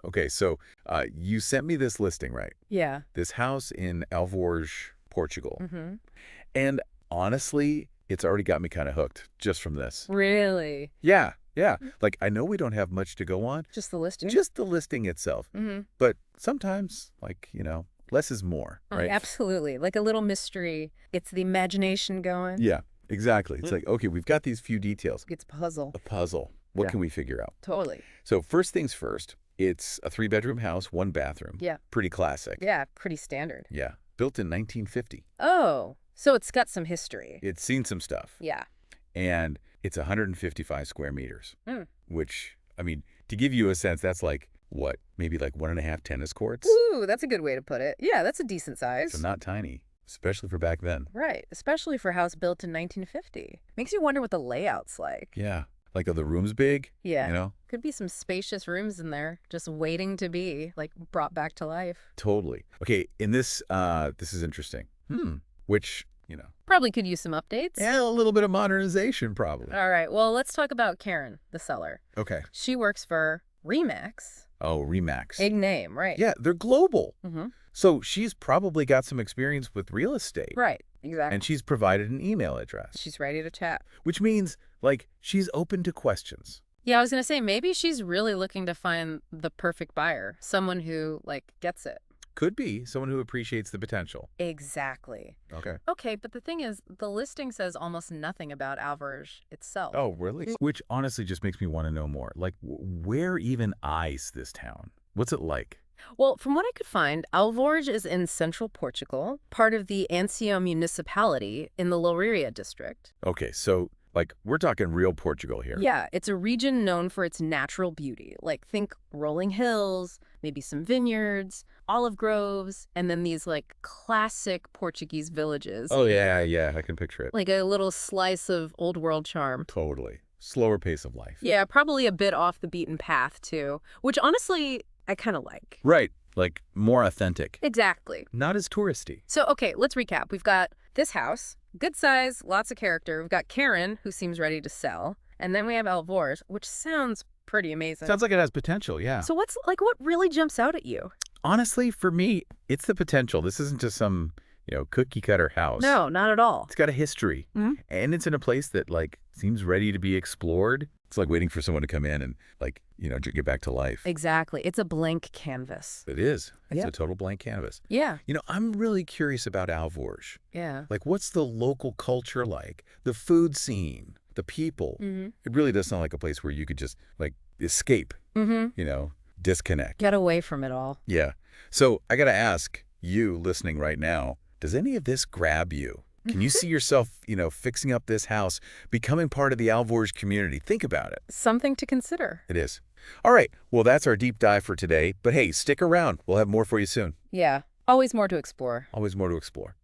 Okay, so you sent me this listing, right? Yeah. This house in Alvorge, Portugal. Mm-hmm. And honestly, it's already got me kind of hooked just from this. Really? Yeah, yeah. Like, I know we don't have much to go on, Just the listing? just the listing itself. Mm-hmm. But sometimes, like, less is more, right? Absolutely. Like a little mystery. Gets the imagination going. Yeah, exactly. It's like, okay, we've got these few details. Gets a puzzle. A puzzle. What Yeah. can we figure out? Totally. So first things first, it's a 3-bedroom house, 1 bathroom. Yeah. Pretty classic. Yeah, pretty standard. Yeah. Built in 1950. Oh, so it's got some history. It's seen some stuff. Yeah. And it's 155 square meters, Mm. which, I mean, to give you a sense, that's like, what, maybe like 1.5 tennis courts? Ooh, that's a good way to put it. Yeah, that's a decent size. So not tiny, especially for back then. Right, especially for a house built in 1950. Makes you wonder what the layout's like. Yeah. Like, are the rooms big? Yeah. You know? Could be some spacious rooms in there, just waiting to be, like, brought back to life. Totally. Okay, in this, this is interesting. Which, Probably could use some updates. yeah, a little bit of modernization, probably. All right, well, let's talk about Karen, the seller. Okay. She works for Remax. Oh, Remax. Big name, right? Yeah, they're global. Mm-hmm. So she's probably got some experience with real estate. Right, exactly. And she's provided an email address, She's ready to chat. which means, like, she's open to questions. Yeah, I was going to say, maybe she's really looking to find the perfect buyer. Someone who, like, gets it. Could be someone who appreciates the potential. Exactly. Okay. Okay, but the thing is, the listing says almost nothing about Alvorge itself. Oh, really? Which honestly just makes me want to know more. Like, where even is this town? What's it like? Well, from what I could find, Alvorge is in central Portugal, part of the Ancio municipality in the Louria district. Okay, so, like, we're talking real Portugal here. Yeah, it's a region known for its natural beauty. Like, think rolling hills, maybe some vineyards, olive groves, and then these, like, classic Portuguese villages. Oh, yeah, I can picture it. Like a little slice of old world charm. Totally. Slower pace of life. Yeah, probably a bit off the beaten path, too, which honestly, I kind of like. Right. Like, more authentic. Exactly. Not as touristy. So, okay, let's recap. We've got this house, good size, lots of character. We've got Karen, who seems ready to sell. And then we have Alvorge, which sounds pretty amazing. Sounds like it has potential, yeah. So what really jumps out at you? Honestly, for me, it's the potential. This isn't just some, cookie-cutter house. No, not at all. It's got a history. Mhm. And it's in a place that, like, seems ready to be explored. It's like waiting for someone to come in and, like, get back to life. Exactly. It's a blank canvas. It is. It's Yeah. a total blank canvas. Yeah. I'm really curious about Alvorge. Yeah. Like, what's the local culture like? The food scene? The people? Mm-hmm. It really does sound like a place where you could just, like, escape, Mm-hmm. disconnect. Get away from it all. Yeah. So I got to ask you listening right now, does any of this grab you? Can you see yourself, fixing up this house, becoming part of the Alvorge community? Think about it. Something to consider. It is. All right. Well, that's our deep dive for today. But hey, stick around. We'll have more for you soon. Yeah. Always more to explore. Always more to explore.